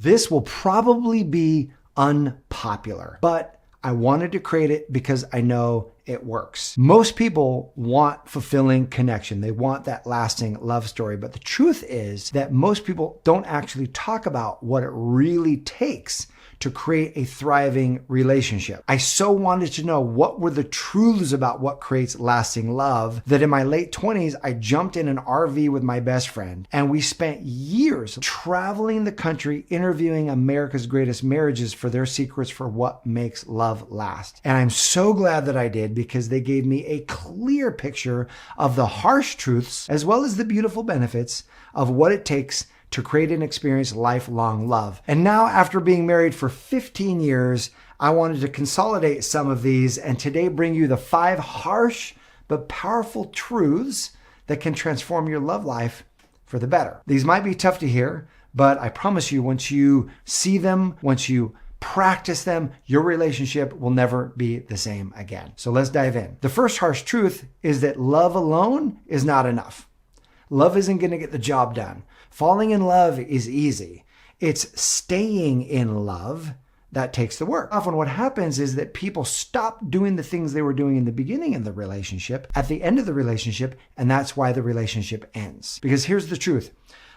This will probably be unpopular, but I wanted to create it because I know it works. Most people want fulfilling connection. They want that lasting love story. But the truth is that most people don't actually talk about what it really takes to create a thriving relationship. I so wanted to know what were the truths about what creates lasting love that in my late 20s, I jumped in an RV with my best friend and we spent years traveling the country interviewing America's greatest marriages for their secrets for what makes love last. And I'm so glad that I did because they gave me a clear picture of the harsh truths as well as the beautiful benefits of what it takes to create and experience lifelong love. And now, after being married for 15 years, I wanted to consolidate some of these and today bring you the 5 harsh but powerful truths that can transform your love life for the better. These might be tough to hear, but I promise you, once you see them, once you practice them, your relationship will never be the same again. So let's dive in. The first harsh truth is that love alone is not enough. Love isn't going to get the job done. Falling in love is easy. It's staying in love that takes the work. Often what happens is that people stop doing the things they were doing in the beginning of the relationship, at the end of the relationship, and that's why the relationship ends. Because here's the truth.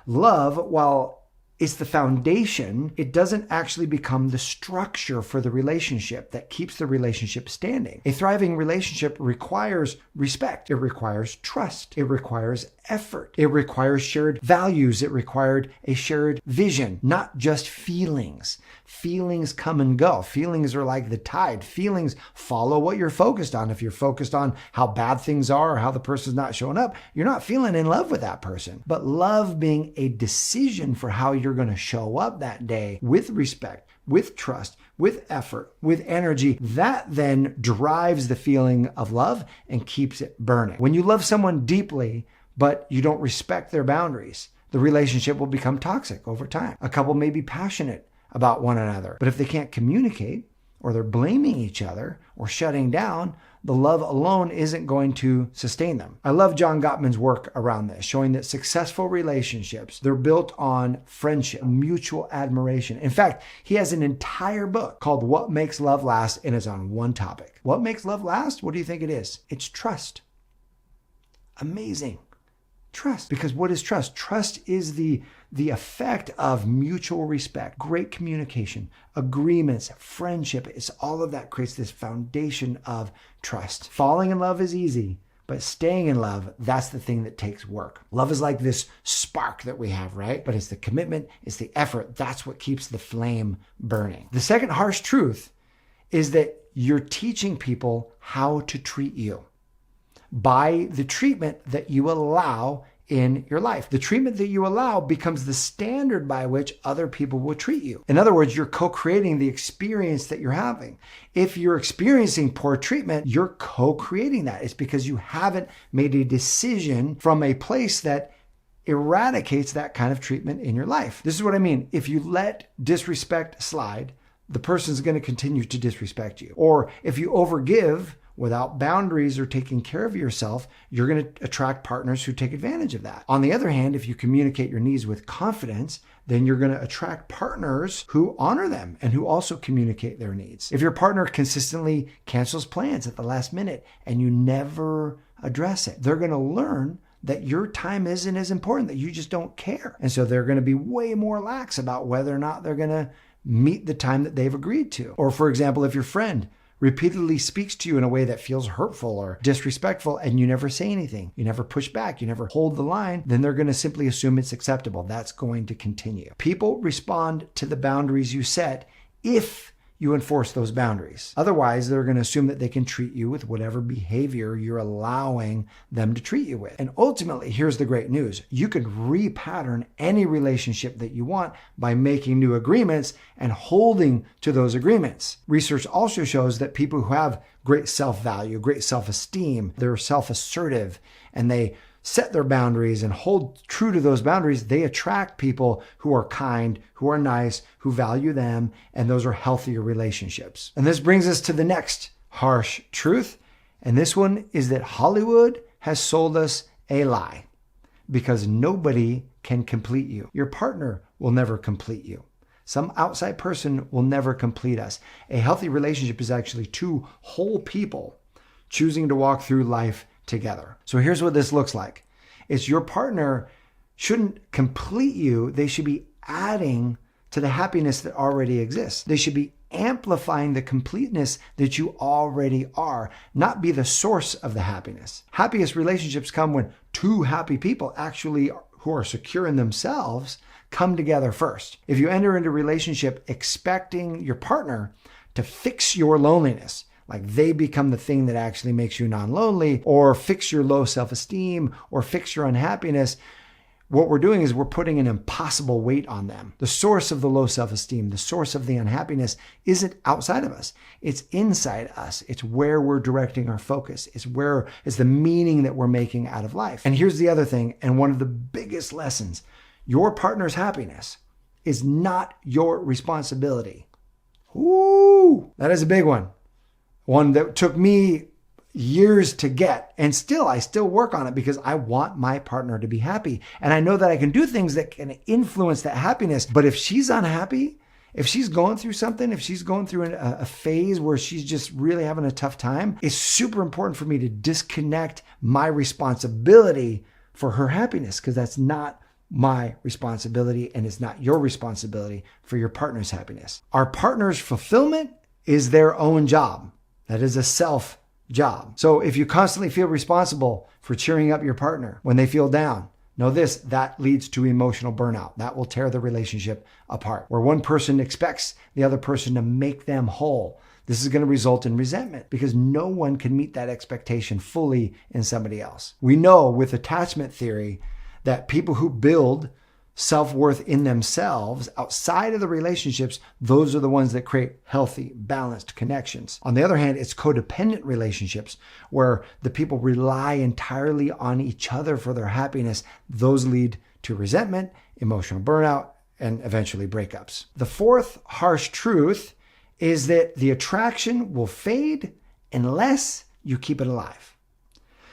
Love, while it's the foundation, it doesn't actually become the structure for the relationship that keeps the relationship standing. A thriving relationship requires respect. It requires trust. It requires effort. It requires shared values. It required a shared vision, not just feelings. Feelings come and go. Feelings are like the tide. Feelings follow what you're focused on. If you're focused on how bad things are or how the person's not showing up, you're not feeling in love with that person. But love being a decision for how you're going to show up that day with respect, with trust, with effort, with energy, that then drives the feeling of love and keeps it burning. When you love someone deeply, but you don't respect their boundaries, the relationship will become toxic over time. A couple may be passionate about one another, but if they can't communicate or they're blaming each other or shutting down, the love alone isn't going to sustain them. I love John Gottman's work around this, showing that successful relationships, they're built on friendship, mutual admiration. In fact, he has an entire book called What Makes Love Last, and it's on one topic. What makes love last? What do you think it is? It's trust. Amazing. Trust. Because what is trust? Trust is the effect of mutual respect, great communication, agreements, friendship. It's all of that creates this foundation of trust. Falling in love is easy, but staying in love, that's the thing that takes work. Love is like this spark that we have, right? But it's the commitment, it's the effort. That's what keeps the flame burning. The second harsh truth is that you're teaching people how to treat you by the treatment that you allow in your life. The treatment that you allow becomes the standard by which other people will treat you. In other words, you're co-creating the experience that you're having. If you're experiencing poor treatment, you're co-creating that. It's because you haven't made a decision from a place that eradicates that kind of treatment in your life. This is what I mean. If you let disrespect slide, the person's going to continue to disrespect you. Or if you overgive without boundaries or taking care of yourself, you're going to attract partners who take advantage of that. On the other hand, if you communicate your needs with confidence, then you're going to attract partners who honor them and who also communicate their needs. If your partner consistently cancels plans at the last minute and you never address it, they're going to learn that your time isn't as important, that you just don't care. And so they're going to be way more lax about whether or not they're going to meet the time that they've agreed to. Or for example, if your friend repeatedly speaks to you in a way that feels hurtful or disrespectful and you never say anything, you never push back, you never hold the line, then they're going to simply assume it's acceptable. That's going to continue. People respond to the boundaries you set if you enforce those boundaries. Otherwise, they're going to assume that they can treat you with whatever behavior you're allowing them to treat you with. And ultimately, here's the great news. You can repattern any relationship that you want by making new agreements and holding to those agreements. Research also shows that people who have great self-value, great self-esteem, they're self-assertive, and they set their boundaries and hold true to those boundaries, they attract people who are kind, who are nice, who value them, and those are healthier relationships. And this brings us to the next harsh truth, and this one is that Hollywood has sold us a lie, because nobody can complete you. Your partner will never complete you. Some outside person will never complete us. A healthy relationship is actually two whole people choosing to walk through life together. So here's what this looks like. It's your partner shouldn't complete you. They should be adding to the happiness that already exists. They should be amplifying the completeness that you already are, not be the source of the happiness. Happiest relationships come when two happy people actually who are secure in themselves come together first. If you enter into a relationship expecting your partner to fix your loneliness, like they become the thing that actually makes you non-lonely, or fix your low self-esteem, or fix your unhappiness, what we're doing is we're putting an impossible weight on them. The source of the low self-esteem, the source of the unhappiness isn't outside of us. It's inside us. It's where we're directing our focus. It's the meaning that we're making out of life. And here's the other thing, and one of the biggest lessons. Your partner's happiness is not your responsibility. Ooh, that is a big one. One that took me years to get, and I still work on it because I want my partner to be happy. And I know that I can do things that can influence that happiness. But if she's unhappy, if she's going through something, if she's going through a phase where she's just really having a tough time, it's super important for me to disconnect my responsibility for her happiness, because that's not my responsibility and it's not your responsibility for your partner's happiness. Our partner's fulfillment is their own job. That is a self job. So if you constantly feel responsible for cheering up your partner when they feel down, know this, that leads to emotional burnout. That will tear the relationship apart. Where one person expects the other person to make them whole, this is going to result in resentment because no one can meet that expectation fully in somebody else. We know with attachment theory that people who build self-worth in themselves outside of the relationships, those are the ones that create healthy, balanced connections. On the other hand, it's codependent relationships where the people rely entirely on each other for their happiness. Those lead to resentment, emotional burnout, and eventually breakups. The fourth harsh truth is that the attraction will fade unless you keep it alive.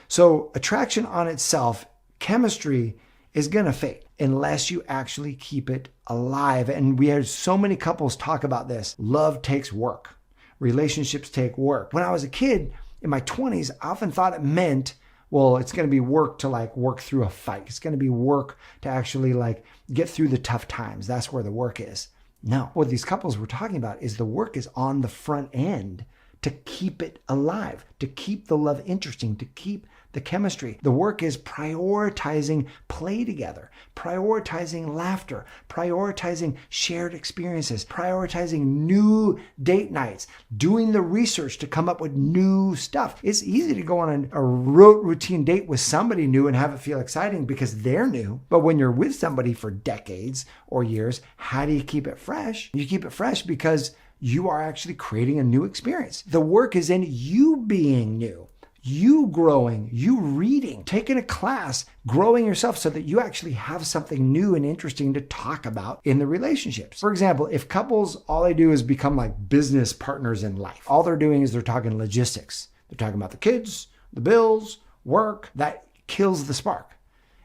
So attraction on itself, chemistry, is going to fade unless you actually keep it alive. And we had so many couples talk about this. Love takes work. Relationships take work. When I was a kid in my 20s, I often thought it meant, well, it's going to be work to work through a fight. It's going to be work to actually get through the tough times. That's where the work is. No, what these couples were talking about is the work is on the front end to keep it alive, to keep the love interesting, to keep the chemistry. The work is prioritizing play together, prioritizing laughter, prioritizing shared experiences, prioritizing new date nights, doing the research to come up with new stuff. It's easy to go on a rote routine date with somebody new and have it feel exciting because they're new. But when you're with somebody for decades or years, how do you keep it fresh? You keep it fresh because you are actually creating a new experience. The work is in you being new, you growing, you reading, taking a class, growing yourself so that you actually have something new and interesting to talk about in the relationships. For example, if couples, all they do is become like business partners in life, all they're doing is they're talking logistics. They're talking about the kids, the bills, work. That kills the spark.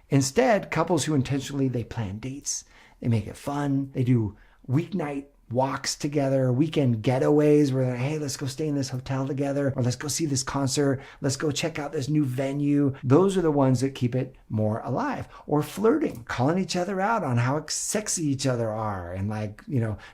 Instead, couples who intentionally, they plan dates, they make it fun, they do weeknight walks together, weekend getaways where they're, hey, let's go stay in this hotel together, or let's go see this concert, let's go check out this new venue. Those are the ones that keep it more alive. Or flirting, calling each other out on how sexy each other are, and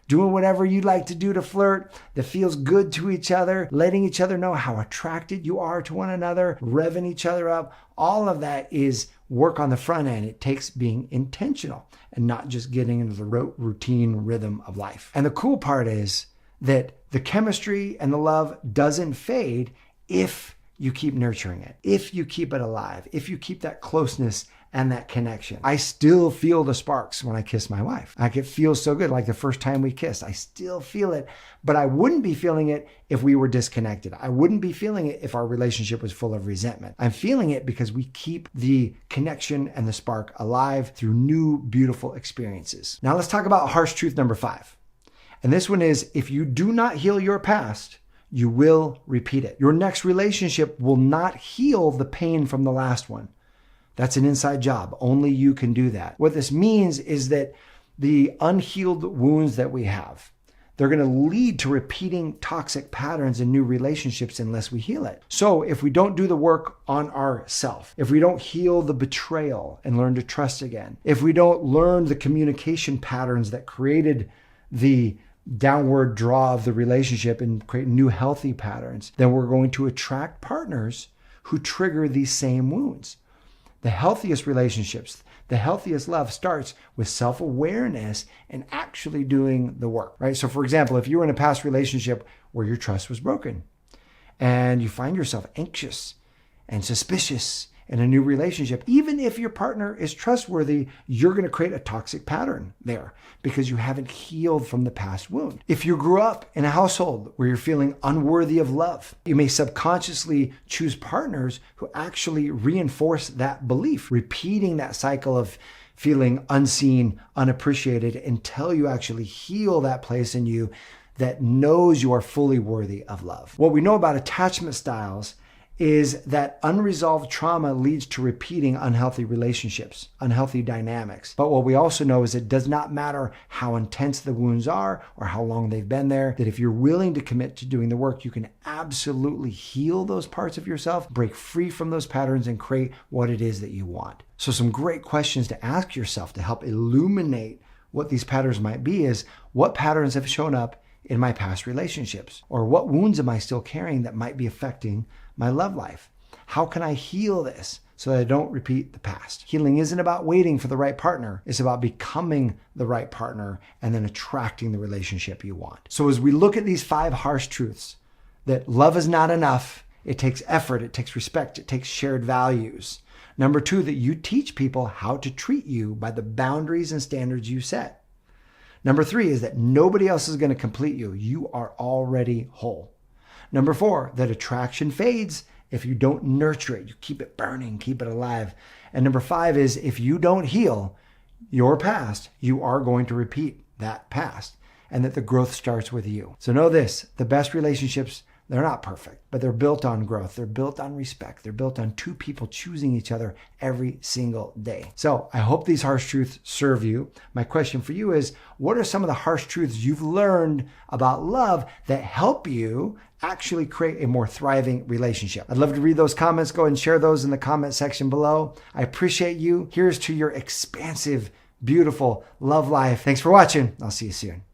doing whatever you like to do to flirt that feels good to each other, letting each other know how attracted you are to one another, revving each other up. All of that is work on the front end. It takes being intentional and not just getting into the routine rhythm of life. And the cool part is that the chemistry and the love doesn't fade if you keep nurturing it, if you keep it alive, if you keep that closeness and that connection. I still feel the sparks when I kiss my wife. It feels so good. Like the first time we kissed, I still feel it, but I wouldn't be feeling it if we were disconnected. I wouldn't be feeling it if our relationship was full of resentment. I'm feeling it because we keep the connection and the spark alive through new, beautiful experiences. Now let's talk about harsh truth number 5. And this one is, if you do not heal your past, you will repeat it. Your next relationship will not heal the pain from the last one. That's an inside job. Only you can do that. What this means is that the unhealed wounds that we have, they're going to lead to repeating toxic patterns in new relationships unless we heal it. So if we don't do the work on ourselves, if we don't heal the betrayal and learn to trust again, if we don't learn the communication patterns that created the downward draw of the relationship and create new healthy patterns, then we're going to attract partners who trigger these same wounds. The healthiest relationships, the healthiest love starts with self-awareness and actually doing the work, right? So for example, if you were in a past relationship where your trust was broken and you find yourself anxious and suspicious in a new relationship, even if your partner is trustworthy, you're going to create a toxic pattern there because you haven't healed from the past wound. If you grew up in a household where you're feeling unworthy of love, you may subconsciously choose partners who actually reinforce that belief, repeating that cycle of feeling unseen, unappreciated until you actually heal that place in you that knows you are fully worthy of love. What we know about attachment styles is that unresolved trauma leads to repeating unhealthy relationships, unhealthy dynamics. But what we also know is it does not matter how intense the wounds are or how long they've been there, that if you're willing to commit to doing the work, you can absolutely heal those parts of yourself, break free from those patterns, and create what it is that you want. So some great questions to ask yourself to help illuminate what these patterns might be is, what patterns have shown up in my past relationships? Or what wounds am I still carrying that might be affecting my love life? How can I heal this so that I don't repeat the past? Healing isn't about waiting for the right partner. It's about becoming the right partner and then attracting the relationship you want. So as we look at these 5 harsh truths, that love is not enough, it takes effort, it takes respect, it takes shared values. Number 2, that you teach people how to treat you by the boundaries and standards you set. Number 3 is that nobody else is going to complete you. You are already whole. Number 4, that attraction fades if you don't nurture it. You keep it burning, keep it alive. And number 5 is if you don't heal your past, you are going to repeat that past, and that the growth starts with you. So know this, the best relationships, they're not perfect, but they're built on growth. They're built on respect. They're built on 2 people choosing each other every single day. So I hope these harsh truths serve you. My question for you is, what are some of the harsh truths you've learned about love that help you actually create a more thriving relationship? I'd love to read those comments. Go ahead and share those in the comment section below. I appreciate you. Here's to your expansive, beautiful love life. Thanks for watching. I'll see you soon.